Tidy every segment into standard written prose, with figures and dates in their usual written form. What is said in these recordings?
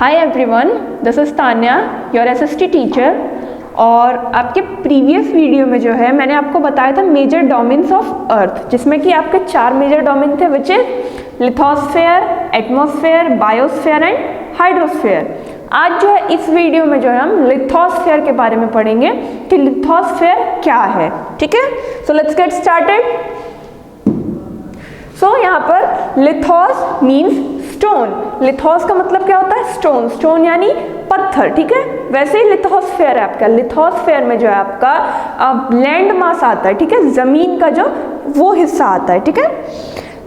Hi everyone, this is Tanya, your SST teacher. और आपके previous video में जो है मैंने आपको बताया था मेजर डोमेन्स ऑफ अर्थ, जिसमें कि आपके 4 मेजर डोमेन थे, which is lithosphere, atmosphere, biosphere and hydrosphere. आज जो है इस वीडियो में जो है हम लिथोस्फेयर के बारे में पढ़ेंगे कि लिथोस्फेयर क्या है। ठीक है, सो लेट्स गेट स्टार्टेड। सो यहाँ पर लिथोस मीन्स स्टोन। लिथोस का मतलब क्या होता है? स्टोन। स्टोन यानी पत्थर। ठीक है, वैसे ही लिथोस्फेयर है आपका। लिथोस्फेयर में जो है आपका लैंड मास आता है। ठीक है, जमीन का जो वो हिस्सा आता है। ठीक है,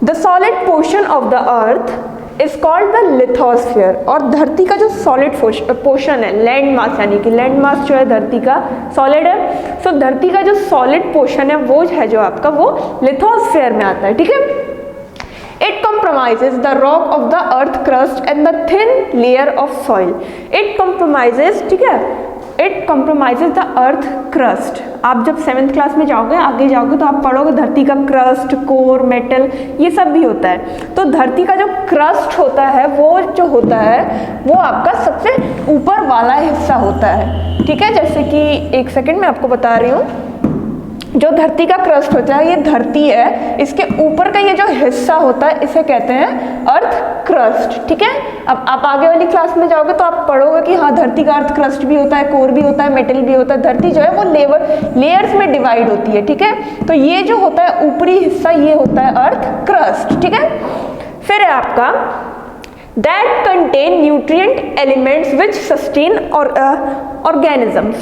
the solid portion of the earth is called the lithosphere. और धरती का जो सॉलिड पोर्शन है, लैंड मास, यानी कि लैंड मास जो है धरती का सॉलिड है। सो धरती का जो सॉलिड पोर्शन है वो है जो आपका वो लिथोस्फेयर में आता है। ठीक है, it compromises the rock of the earth crust and the thin layer of soil. It compromises, ठीक है, it compromises the earth crust. आप जब 7th क्लास में जाओगे, आगे जाओगे तो आप पढ़ोगे धरती का क्रस्ट, कोर, मेटल, ये सब भी होता है। तो धरती का जो क्रस्ट होता है वो जो होता है वो आपका सबसे ऊपर वाला हिस्सा होता है। ठीक है, जैसे कि एक सेकेंड में आपको बता रही हूँ। जो धरती का क्रस्ट होता है, ये धरती है, इसके ऊपर का ये जो हिस्सा होता है इसे कहते हैं अर्थ क्रस्ट। ठीक है, अब आप आगे वाली क्लास में जाओगे तो आप पढ़ोगे कि हाँ धरती का अर्थ क्रस्ट भी होता है, कोर भी होता है, मेटल भी होता है। धरती जो है वो लेयर्स में डिवाइड होती है। ठीक है, तो ये जो होता है ऊपरी हिस्सा ये होता है अर्थ क्रस्ट। ठीक है, फिर है आपका that contain nutrient elements which sustain organisms।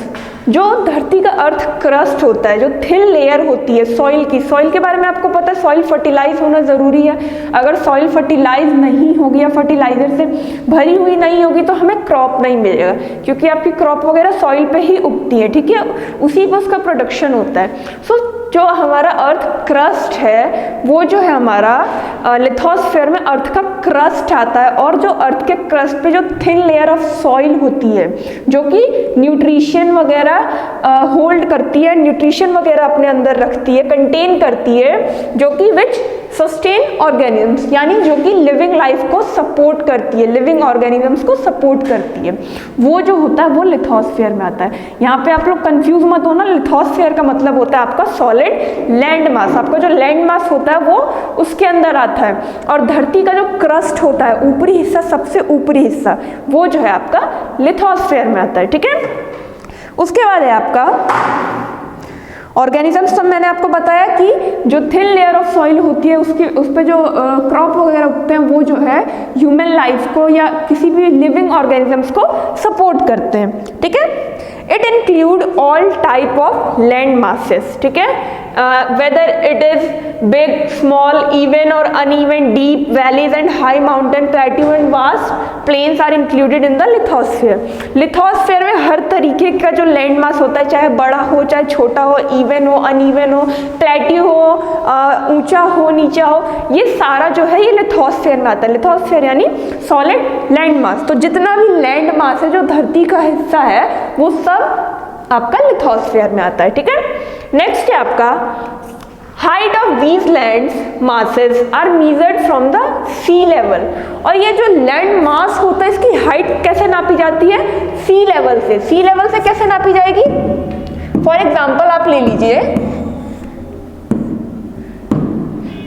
जो धरती का अर्थ क्रस्ट होता है, जो थिन लेयर होती है सॉइल की, सॉइल के बारे में आपको पता है सॉइल फर्टिलाइज होना ज़रूरी है। अगर सॉइल फर्टिलाइज नहीं होगी या फर्टिलाइजर से भरी हुई नहीं होगी तो हमें क्रॉप नहीं मिलेगा, क्योंकि आपकी क्रॉप वगैरह सॉइल पे ही उगती है। ठीक है, उसी पे उसका प्रोडक्शन होता है। सो जो हमारा अर्थ क्रस्ट है वो जो है हमारा लिथोस्फेयर में अर्थ का क्रस्ट आता है। और जो अर्थ के क्रस्ट पे जो थिन लेयर ऑफ सॉइल होती है जो कि न्यूट्रिशन वगैरह होल्ड करती है, न्यूट्रिशन वगैरह अपने अंदर रखती है, कंटेन करती है, जो कि विच सस्टेन ऑर्गेनिजम्स, यानी जो कि लिविंग लाइफ को सपोर्ट करती है, लिविंग ऑर्गेनिजम्स को सपोर्ट करती है, वो जो होता है वो लिथोस्फेयर में आता है। यहाँ पे आप लोग कंफ्यूज मत होना, लिथोस्फेयर का मतलब होता है आपका सॉलिड लैंड मास। आपका जो लैंड मास होता है वो उसके अंदर आता है। और धरती का जो क्रस्ट होता है, ऊपरी हिस्सा, सबसे ऊपरी हिस्सा, वो जो है आपका लिथोस्फेयर में आता है। ठीक है, उसके बाद है आपका ऑर्गेनिजम्स। तो मैंने आपको बताया कि जो थिन लेयर ऑफ सॉइल होती है उसकी उस पर जो क्रॉप वगैरह उगते हैं वो जो है ह्यूमन लाइफ को या किसी भी लिविंग ऑर्गेनिजम्स को सपोर्ट करते हैं। ठीक है, it include all type of land masses. ठीक है, whether it is big, small, even or uneven, deep valleys and high mountain, plateau and vast plains are included in the lithosphere। Lithosphere में हर तरीके का जो लैंड मास होता है, चाहे बड़ा हो चाहे छोटा हो, इवन हो अनइवन हो, प्लेट्यू हो, ऊंचा हो नीचा हो, ये सारा जो है ये लिथोस्फेयर में आता है। लिथोस्फेयर यानी सॉलिड लैंड मास। तो जितना भी लैंड मास है जो धरती का हिस्सा है वो सब आपका लिथोस्फेयर में आता है। ठीक है, नेक्स्ट है आपका height of these land masses are measured from the sea level. और ये जो लैंड मास होता है इसकी हाइट कैसे नापी जाती है? सी लेवल से। सी लेवल से कैसे नापी जाएगी? फॉर एग्जाम्पल आप ले लीजिए,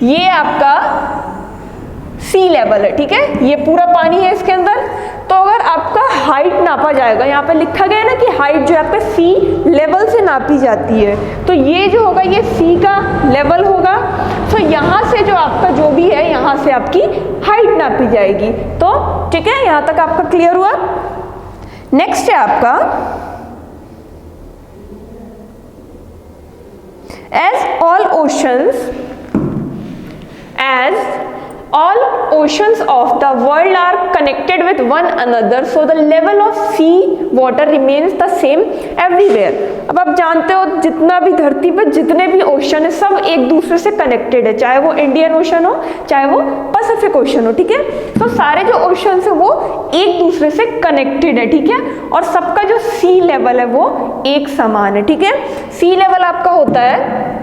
ये आपका सी लेवल है। ठीक है, ये पूरा पानी है इसके अंदर। तो अगर आपका हाइट नापा जाएगा, यहाँ पे लिखा गया है ना कि हाइट जो है आपका सी लेवल से नापी जाती है, तो ये जो होगा ये सी का लेवल होगा। तो यहाँ से जो आपका जो भी है यहाँ से आपकी हाइट नापी जाएगी। तो ठीक है, यहाँ तक आपका क्लियर हुआ। नेक्स्ट है आपका as all oceans of the world are connected with one another, so the level of sea water remains the same everywhere। अब आप जानते हो जितना भी धरती पर जितने भी ओशन है सब एक दूसरे से कनेक्टेड है, चाहे वो इंडियन ओशन हो चाहे वो पैसिफिक ओशन हो। ठीक है, तो सारे जो ओशन है वो एक दूसरे से कनेक्टेड है। ठीक है, और सबका जो सी लेवल है वो एक समान है। ठीक है, सी लेवल आपका होता है,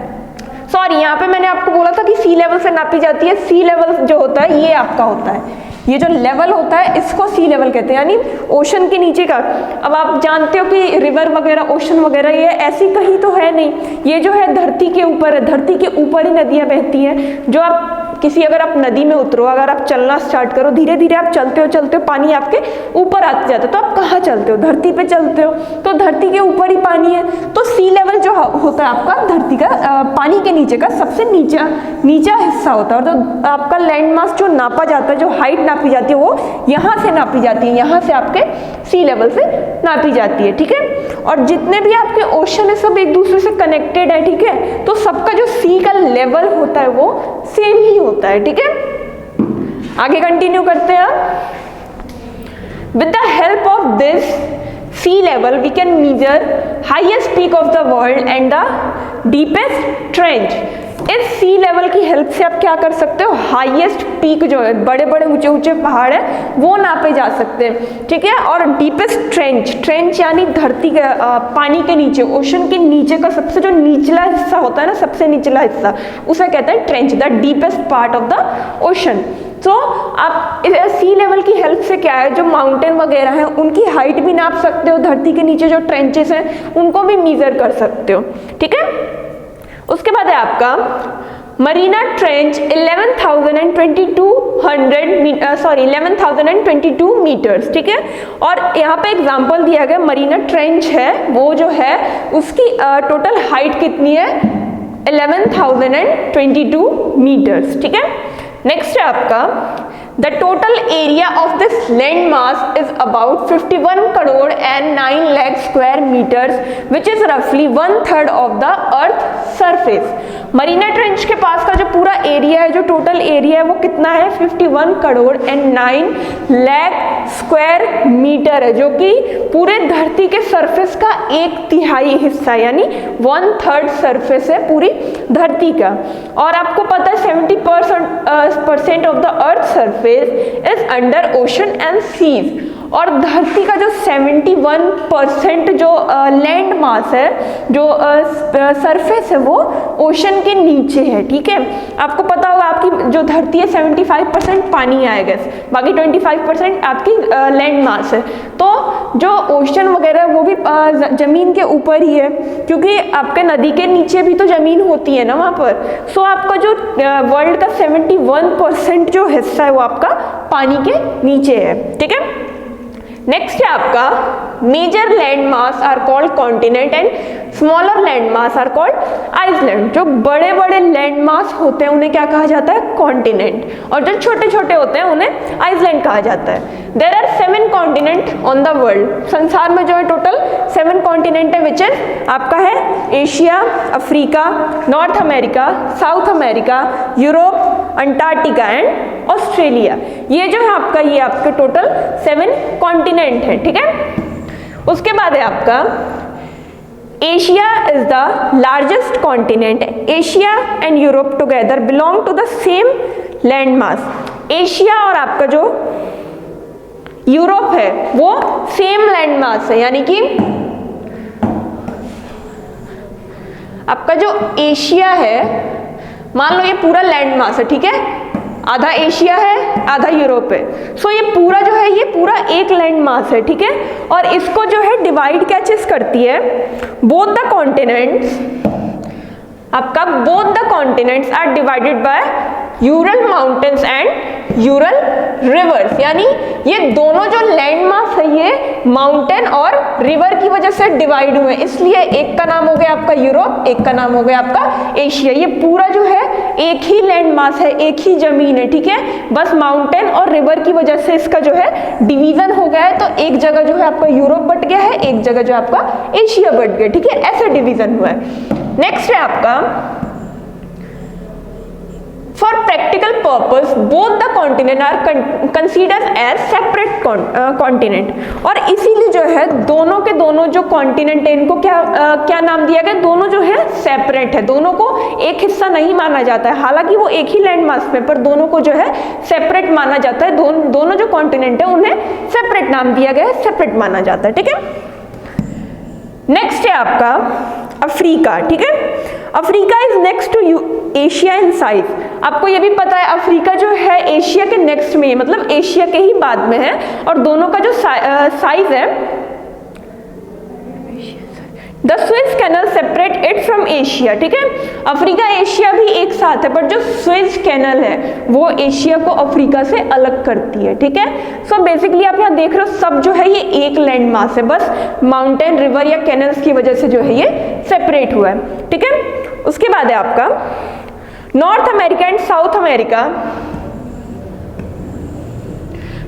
सॉरी यहाँ पे मैंने आपको बोला था कि सी लेवल से नापी जाती है। सी लेवल जो होता है ये आपका होता है, ये जो लेवल होता है इसको सी लेवल कहते हैं, यानी ओशन के नीचे का। अब आप जानते हो कि रिवर वगैरह, ओशन वगैरह ये ऐसी कहीं तो है नहीं, ये जो है धरती के ऊपर है, धरती के ऊपर ही नदियाँ बहती हैं। जो आप अगर आप नदी में उतरो, अगर आप चलना स्टार्ट करो, धीरे धीरे आप चलते हो पानी आपके ऊपर आते जाता है, तो आप कहाँ चलते हो? धरती पे चलते हो, तो धरती के ऊपर ही पानी है। तो सी लेवल जो होता है आपका धरती का पानी के नीचे का सबसे नीचा हिस्सा होता है। और तो आपका लैंड मास जो नापा जाता है, जो हाइट नापी जाती है, वो यहाँ से नापी जाती है, यहाँ से आपके सी लेवल से नापी जाती है, ठीक है। और जितने भी आपके ओशन है सब एक दूसरे से कनेक्टेड है, ठीक है। तो सबका जो सी का लेवल होता है वो सेम ही होता है, ठीक है। आगे कंटिन्यू करते हैं। With the help of this sea level we can measure highest peak of the world and the deepest trench। इस सी लेवल की हेल्प से आप क्या कर सकते हो? हाईएस्ट पीक जो है, बड़े बड़े ऊंचे ऊंचे पहाड़ है, वो नापे जा सकते हैं, ठीक है। और डीपेस्ट ट्रेंच यानी धरती के पानी के नीचे, ओशन के नीचे का सबसे जो निचला हिस्सा होता है ना, सबसे निचला हिस्सा, उसे कहते हैं trench, the deepest part of the ocean. तो आप सी लेवल की हेल्प से क्या है, जो माउंटेन वगैरह हैं उनकी हाइट भी नाप सकते हो, धरती के नीचे जो ट्रेंचेस हैं उनको भी मेजर कर सकते हो, ठीक है। उसके बाद है आपका मरीना ट्रेंच 11,022 मीटर्स, ठीक है। और यहाँ पे एग्जांपल दिया गया मरीना ट्रेंच है, वो जो है उसकी टोटल हाइट कितनी है? 11,022 मीटर्स, ठीक है। नेक्स्ट है आपका the total area of this land mass is about 51 crore and 9 lakh square meters which is roughly 1/3 of the earth surface। Marina trench के पास का जो पूरा एरिया है, जो टोटल एरिया है, वो कितना है? 51 crore and 9 lakh square metre है, जो कि पूरे धरती के सरफेस का 1/3 हिस्सा, यानी 1/3 सरफेस है पूरी धरती का। और आपको पता है 70% of the earth surface is under ocean and seas. और धरती का जो 71% जो लैंड मास है, जो सरफेस है, वो ओशन के नीचे है, ठीक है। आपको पता होगा आपकी जो धरती है 75% पानी आएगा, बाकी 25% आपकी लैंड मास है। तो जो ओशन वगैरह वो भी जमीन के ऊपर ही है, क्योंकि आपके नदी के नीचे भी तो जमीन होती है ना वहाँ पर। सो आपका जो वर्ल्ड का 71% जो हिस्सा है वो आपका पानी के नीचे है, ठीक है। नेक्स्ट है आपका major land mass are called continent and smaller land mass are called island. जो बड़े बड़े लैंड मास होते हैं उन्हें क्या कहा जाता है? कॉन्टिनेंट। और जो छोटे छोटे होते हैं उन्हें आइसलैंड कहा जाता है। There are 7 continent on the world. संसार में जो है टोटल 7 कॉन्टिनेंट है, विच इज आपका है Asia, Africa, north America, south America, Europe, Antarctica and Australia. ये जो है आपका, ये आपके टोटल 7 कॉन्टिनेंट है, ठीक है। उसके बाद है आपका Asia is the largest continent. Asia and Europe together belong to the same land mass. Asia और आपका जो यूरोप है वो सेम लैंड मास है, यानी कि आपका जो एशिया है, मान लो ये पूरा लैंड मास है, ठीक है। आधा एशिया है, आधा यूरोप है। सो ये पूरा जो है, ये पूरा एक लैंड मास है, ठीक है। और इसको जो है डिवाइड क्या चीज करती है? बोथ द कॉन्टिनेंट्स, आपका both the continents are divided by Ural mountains and Ural rivers. यानी ये दोनों जो लैंड मास है ये माउंटेन और रिवर की वजह से डिवाइड हुए, इसलिए एक का नाम हो गया आपका यूरोप, एक का नाम हो गया आपका एशिया। ये पूरा जो है एक ही लैंड मास है, एक ही जमीन है, ठीक है। बस माउंटेन और रिवर की वजह से इसका जो है डिवीजन हो गया है। तो एक जगह जो है आपका यूरोप बट गया है, एक जगह जो आपका एशिया बट गया, ठीक है। ऐसे डिवीजन हुआ है। नेक्स्ट है आपका For practical purpose, both the continent are considered as separate continent। और इसीलिए जो है दोनों के दोनों जो कॉन्टिनेंट है इनको क्या नाम दिया गया? दोनों जो है सेपरेट है, दोनों को एक हिस्सा नहीं माना जाता है। हालांकि वो एक ही लैंड मास में, पर दोनों को जो है सेपरेट माना जाता है। दोनों जो कॉन्टिनेंट है उन्हें सेपरेट नाम दिया गया है, सेपरेट माना जाता है, ठीक है। नेक्स्ट है आपका अफ्रीका, ठीक है। Africa is next to Asia in size. आपको ये भी पता है अफ्रीका जो है एशिया के नेक्स्ट में है, मतलब एशिया के ही बाद में है, और दोनों का जो साइज है, the Suez canal separate it from Asia, ठीक है। अफ्रीका एशिया भी एक साथ है, बट जो स्विस कैनल है वो एशिया को अफ्रीका से अलग करती है, ठीक है। सो बेसिकली आप यहाँ देख रहे हो सब जो है ये एक लैंड मास है, बस माउंटेन, रिवर या कैनल्स की वजह से जो है ये सेपरेट हुआ है, ठीक है। उसके बाद है आपका north America and south America.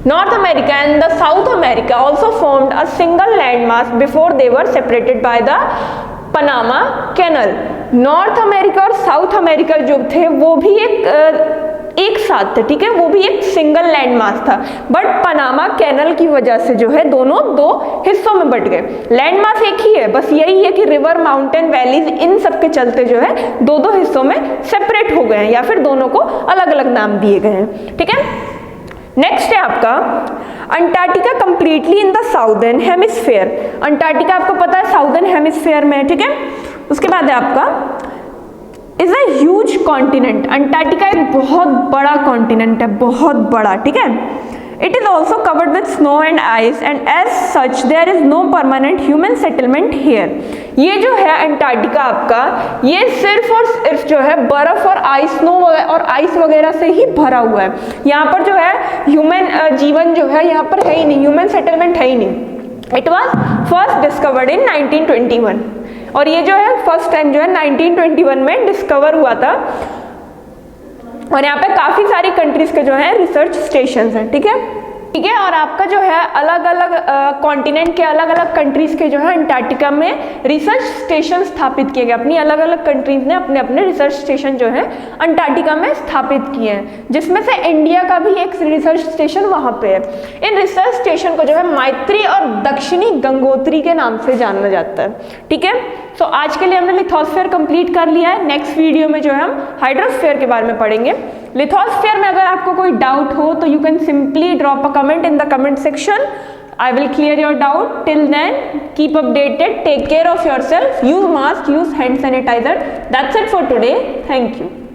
North America and the South America also formed a single landmass before they were separated by the Panama Canal. North America और साउथ अमेरिका जो थे वो भी एक साथ थे, ठीक है, वो भी एक सिंगल लैंड मास था, बट पनामा कैनल की वजह से जो है दोनों दो हिस्सों में बट गए। लैंड मास एक ही है, बस यही है कि रिवर, माउंटेन, वैलीज, इन सब के चलते जो है दो दो हिस्सों में सेपरेट हो गए हैं, या फिर दोनों को अलग अलग नाम दिए गए हैं, ठीक है। नेक्स्ट है आपका Antarctica completely in the southern hemisphere. Antarctica आपको पता है साउदर्न हेमिस्फीयर में है, ठीक है। उसके बाद है आपका is a huge continent. Antarctica एक बहुत बड़ा कॉन्टिनेंट है, बहुत बड़ा, ठीक है। It is also covered with snow and ice and as such there is no permanent human settlement here. ये जो है अंटार्कटिका आपका, ये सिर्फ और सिर्फ जो है बर्फ और आइस, स्नो और आइस वगैरह से ही भरा हुआ है। यहाँ पर जो है ह्यूमन जीवन जो है यहाँ पर है ही नहीं, ह्यूमन सेटलमेंट है ही नहीं। It was first discovered in 1921, और ये जो है फर्स्ट टाइम जो है 1921 में डिस्कवर हुआ था, और यहाँ पे काफी सारी कंट्रीज के जो है रिसर्च स्टेशन हैं, ठीक है, ठीक है। और आपका जो है अलग अलग कॉन्टिनेंट के अलग अलग कंट्रीज के जो है अंटार्कटिका में रिसर्च स्टेशन स्थापित किए गए। अपनी अलग अलग कंट्रीज ने अपने अपने रिसर्च स्टेशन जो है अंटार्कटिका में स्थापित किए हैं, जिसमें से इंडिया का भी एक रिसर्च स्टेशन वहाँ पे है। इन रिसर्च स्टेशन को जो है मैत्री और दक्षिणी गंगोत्री के नाम से जाना जाता है, ठीक है। तो आज के लिए हमने लिथोस्फीयर कंप्लीट कर लिया है। नेक्स्ट वीडियो में जो है हम हाइड्रोस्फीयर के बारे में पढ़ेंगे। लिथोस्फीयर में अगर आपको कोई डाउट हो तो you can simply drop a comment in the comment section. I will clear your doubt. Till then, keep updated. Take care of yourself. Use mask. Use hand sanitizer. That's it for today. Thank you.